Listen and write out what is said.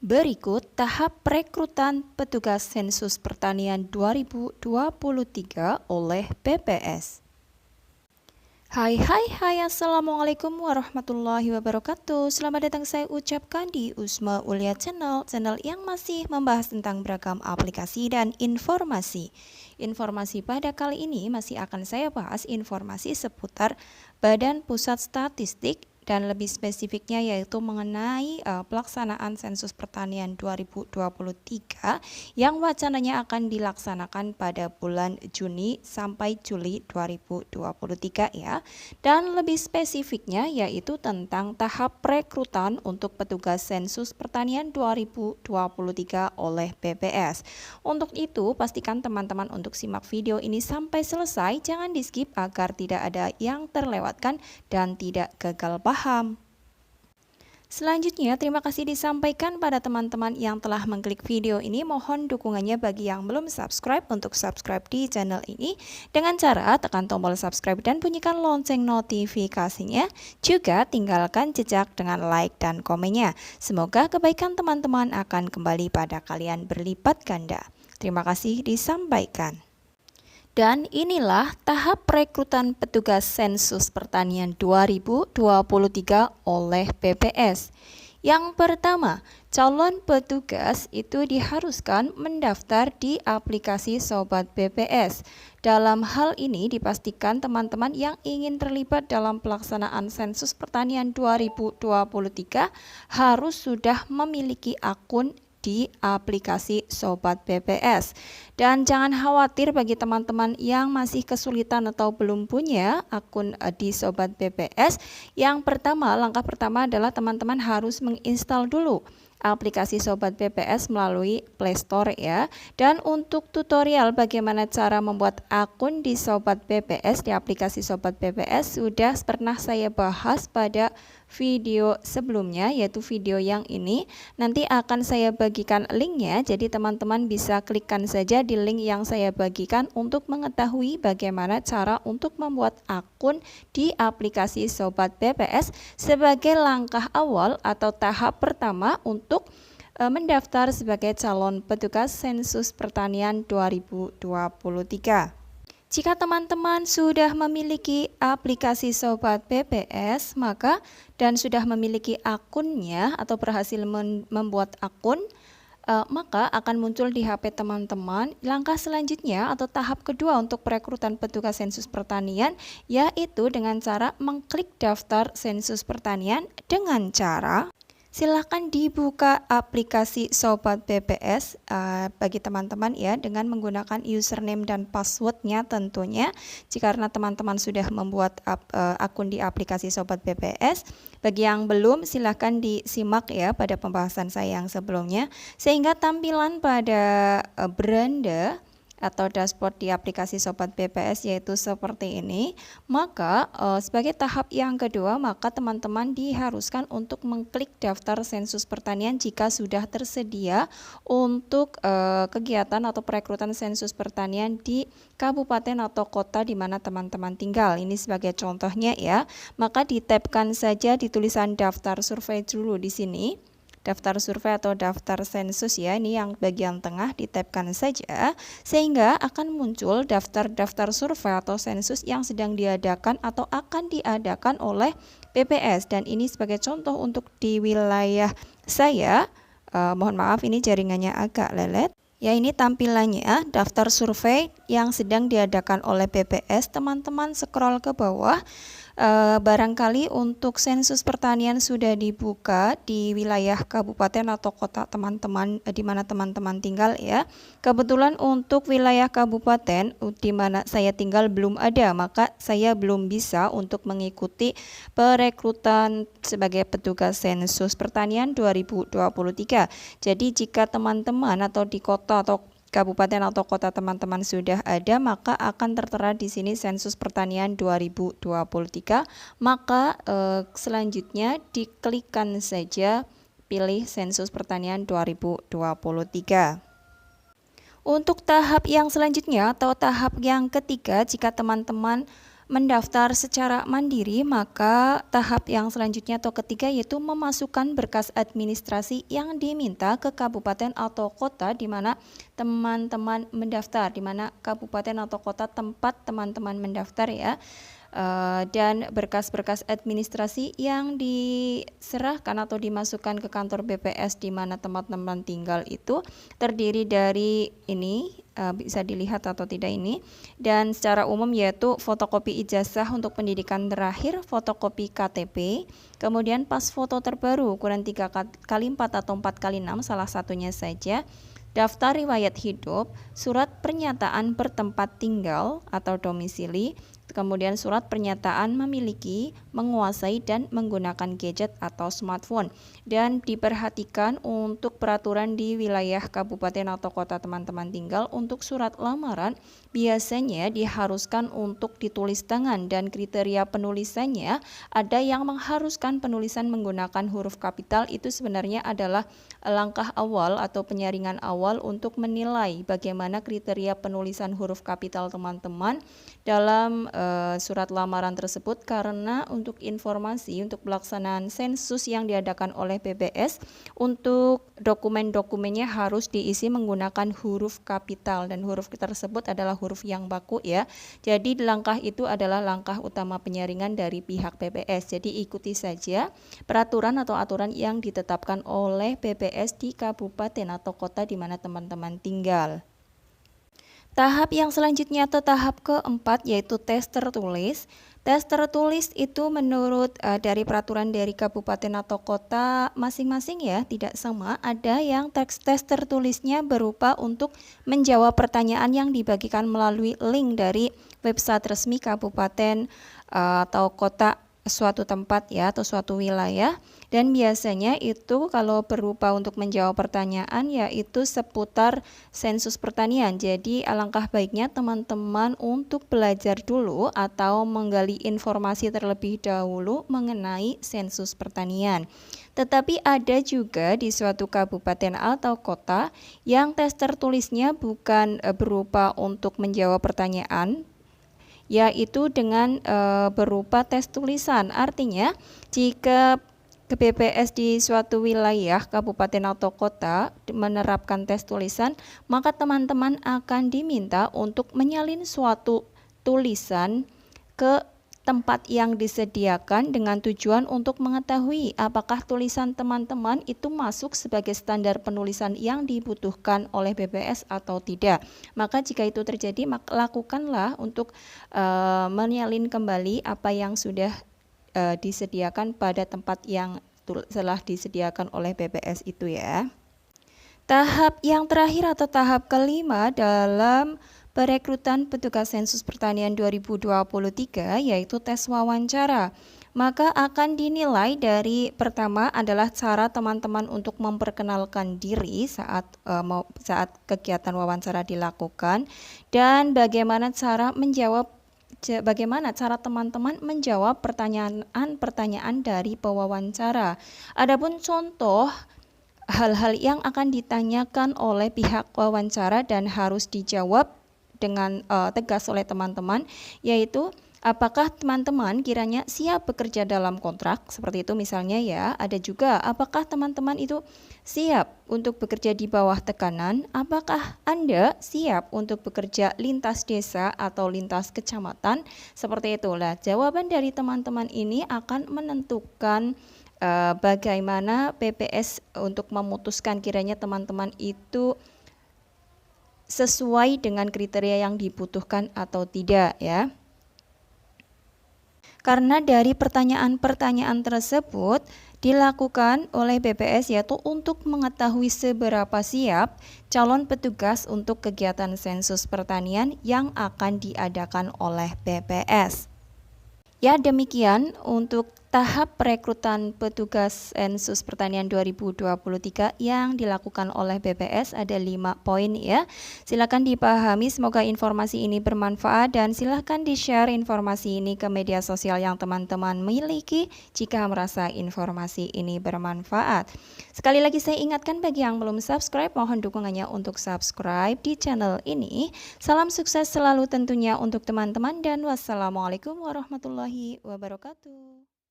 Berikut tahap perekrutan petugas sensus pertanian 2023 oleh BPS. Hai, Assalamualaikum warahmatullahi wabarakatuh. Selamat datang saya ucapkan di Usma Ulia channel yang masih membahas tentang beragam aplikasi dan informasi. Informasi pada kali ini masih akan saya bahas informasi seputar Badan Pusat Statistik dan lebih spesifiknya yaitu mengenai pelaksanaan sensus pertanian 2023 yang wacananya akan dilaksanakan pada bulan Juni sampai Juli 2023 ya. Dan lebih spesifiknya yaitu tentang tahap perekrutan untuk petugas sensus pertanian 2023 oleh BPS. Untuk itu pastikan teman-teman untuk simak video ini sampai selesai, jangan di skip agar tidak ada yang terlewatkan dan tidak gagal paham. Selanjutnya, terima kasih disampaikan pada teman-teman yang telah mengklik video ini. Mohon dukungannya bagi yang belum subscribe untuk subscribe di channel ini dengan cara tekan tombol subscribe dan bunyikan lonceng notifikasinya. Juga tinggalkan jejak dengan like dan komennya. Semoga kebaikan teman-teman akan kembali pada kalian berlipat ganda. Terima kasih disampaikan. Dan inilah tahap perekrutan petugas sensus pertanian 2023 oleh BPS. Yang pertama, calon petugas itu diharuskan mendaftar di aplikasi Sobat BPS. Dalam hal ini dipastikan teman-teman yang ingin terlibat dalam pelaksanaan sensus pertanian 2023 harus sudah memiliki akun di aplikasi Sobat BPS. Dan jangan khawatir bagi teman-teman yang masih kesulitan atau belum punya akun di Sobat BPS. Yang pertama, langkah pertama adalah teman-teman harus menginstal dulu aplikasi Sobat BPS melalui Play Store ya. Dan untuk tutorial bagaimana cara membuat akun di Sobat BPS, di aplikasi Sobat BPS sudah pernah saya bahas pada video sebelumnya, yaitu video yang ini. Nanti akan saya bagikan linknya, jadi teman-teman bisa klikkan saja di link yang saya bagikan untuk mengetahui bagaimana cara untuk membuat akun di aplikasi Sobat BPS sebagai langkah awal atau tahap pertama untuk mendaftar sebagai calon petugas sensus pertanian 2023. Jika teman-teman sudah memiliki aplikasi Sobat BPS dan sudah memiliki akunnya atau berhasil membuat akun, maka akan muncul di HP teman-teman langkah selanjutnya atau tahap kedua untuk perekrutan petugas sensus pertanian, yaitu dengan cara mengklik daftar sensus pertanian dengan cara silahkan dibuka aplikasi Sobat BPS bagi teman-teman ya, dengan menggunakan username dan passwordnya tentunya. Jika teman-teman sudah membuat akun di aplikasi Sobat BPS, bagi yang belum silahkan disimak ya pada pembahasan saya yang sebelumnya, sehingga tampilan pada beranda atau dashboard di aplikasi Sobat BPS yaitu seperti ini. Maka sebagai tahap yang kedua, maka teman-teman diharuskan untuk mengklik daftar sensus pertanian jika sudah tersedia untuk kegiatan atau perekrutan sensus pertanian di kabupaten atau kota di mana teman-teman tinggal. Ini sebagai contohnya ya. Maka ditabkan saja di tulisan daftar survei dulu di sini. Daftar survei atau daftar sensus ya, ini yang bagian tengah ditabkan saja sehingga akan muncul daftar-daftar survei atau sensus yang sedang diadakan atau akan diadakan oleh BPS. Dan ini sebagai contoh untuk di wilayah saya, mohon maaf ini jaringannya agak lelet. Ya, ini tampilannya daftar survei yang sedang diadakan oleh BPS. Teman-teman scroll ke bawah. Barangkali untuk sensus pertanian sudah dibuka di wilayah kabupaten atau kota teman-teman di mana teman-teman tinggal ya. Kebetulan untuk wilayah kabupaten di mana saya tinggal belum ada, maka saya belum bisa untuk mengikuti perekrutan sebagai petugas sensus pertanian 2023. Jadi jika teman-teman atau di kota atau kabupaten atau kota teman-teman sudah ada, maka akan tertera di sini sensus pertanian 2023. Maka selanjutnya diklikkan saja pilih sensus pertanian 2023. Untuk tahap yang selanjutnya atau tahap yang ketiga, jika teman-teman mendaftar secara mandiri, maka tahap yang selanjutnya atau ketiga yaitu memasukkan berkas administrasi yang diminta ke kabupaten atau kota di mana teman-teman mendaftar, di mana kabupaten atau kota tempat teman-teman mendaftar ya. Dan berkas-berkas administrasi yang diserahkan atau dimasukkan ke kantor BPS di mana teman-teman tinggal itu terdiri dari ini, bisa dilihat atau tidak ini, dan secara umum yaitu fotokopi ijazah untuk pendidikan terakhir, fotokopi KTP, kemudian pas foto terbaru ukuran 3x4 atau 4x6 salah satunya saja, daftar riwayat hidup, surat pernyataan bertempat tinggal atau domisili, kemudian surat pernyataan memiliki, menguasai, dan menggunakan gadget atau smartphone. Dan diperhatikan untuk peraturan di wilayah kabupaten atau kota teman-teman tinggal untuk surat lamaran biasanya diharuskan untuk ditulis tangan dan kriteria penulisannya ada yang mengharuskan penulisan menggunakan huruf kapital. Itu sebenarnya adalah langkah awal atau penyaringan awal untuk menilai bagaimana kriteria penulisan huruf kapital teman-teman dalam surat lamaran tersebut, karena untuk informasi untuk pelaksanaan sensus yang diadakan oleh BPS untuk dokumen-dokumennya harus diisi menggunakan huruf kapital dan huruf tersebut adalah huruf yang baku ya. Jadi langkah itu adalah langkah utama penyaringan dari pihak BPS. Jadi ikuti saja peraturan atau aturan yang ditetapkan oleh BPS di kabupaten atau kota di mana teman-teman tinggal. Tahap yang selanjutnya atau tahap keempat yaitu tes tertulis. Tes tertulis itu menurut dari peraturan dari kabupaten atau kota masing-masing ya, tidak sama. Ada yang tes tertulisnya berupa untuk menjawab pertanyaan yang dibagikan melalui link dari website resmi kabupaten atau kota suatu tempat ya atau suatu wilayah, dan biasanya itu kalau berupa untuk menjawab pertanyaan yaitu seputar sensus pertanian. Jadi alangkah baiknya teman-teman untuk belajar dulu atau menggali informasi terlebih dahulu mengenai sensus pertanian. Tetapi ada juga di suatu kabupaten atau kota yang tes tertulisnya bukan berupa untuk menjawab pertanyaan, yaitu dengan berupa tes tulisan. Artinya jika ke BPS di suatu wilayah kabupaten atau kota menerapkan tes tulisan, maka teman-teman akan diminta untuk menyalin suatu tulisan ke tempat yang disediakan dengan tujuan untuk mengetahui apakah tulisan teman-teman itu masuk sebagai standar penulisan yang dibutuhkan oleh BPS atau tidak. Maka jika itu terjadi, maka lakukanlah untuk menyalin kembali apa yang sudah disediakan pada tempat yang telah disediakan oleh BPS itu ya. Tahap yang terakhir atau tahap kelima dalam perekrutan petugas sensus pertanian 2023 yaitu tes wawancara. Maka akan dinilai dari pertama adalah cara teman-teman untuk memperkenalkan diri saat kegiatan wawancara dilakukan, dan bagaimana cara teman-teman menjawab pertanyaan dari pewawancara. Adapun contoh hal-hal yang akan ditanyakan oleh pihak wawancara dan harus dijawab dengan tegas oleh teman-teman, yaitu apakah teman-teman kiranya siap bekerja dalam kontrak, seperti itu misalnya ya. Ada juga apakah teman-teman itu siap untuk bekerja di bawah tekanan, apakah Anda siap untuk bekerja lintas desa atau lintas kecamatan, seperti itulah. Jawaban dari teman-teman ini akan menentukan bagaimana BPS untuk memutuskan kiranya teman-teman itu sesuai dengan kriteria yang dibutuhkan atau tidak ya. Karena dari pertanyaan-pertanyaan tersebut dilakukan oleh BPS yaitu untuk mengetahui seberapa siap calon petugas untuk kegiatan sensus pertanian yang akan diadakan oleh BPS. Ya, demikian untuk tahap perekrutan petugas Ensus Pertanian 2023 yang dilakukan oleh BPS ada 5 poin ya. Silakan dipahami, semoga informasi ini bermanfaat dan silakan di-share informasi ini ke media sosial yang teman-teman miliki jika merasa informasi ini bermanfaat. Sekali lagi saya ingatkan bagi yang belum subscribe, mohon dukungannya untuk subscribe di channel ini. Salam sukses selalu tentunya untuk teman-teman dan wassalamualaikum warahmatullahi wabarakatuh.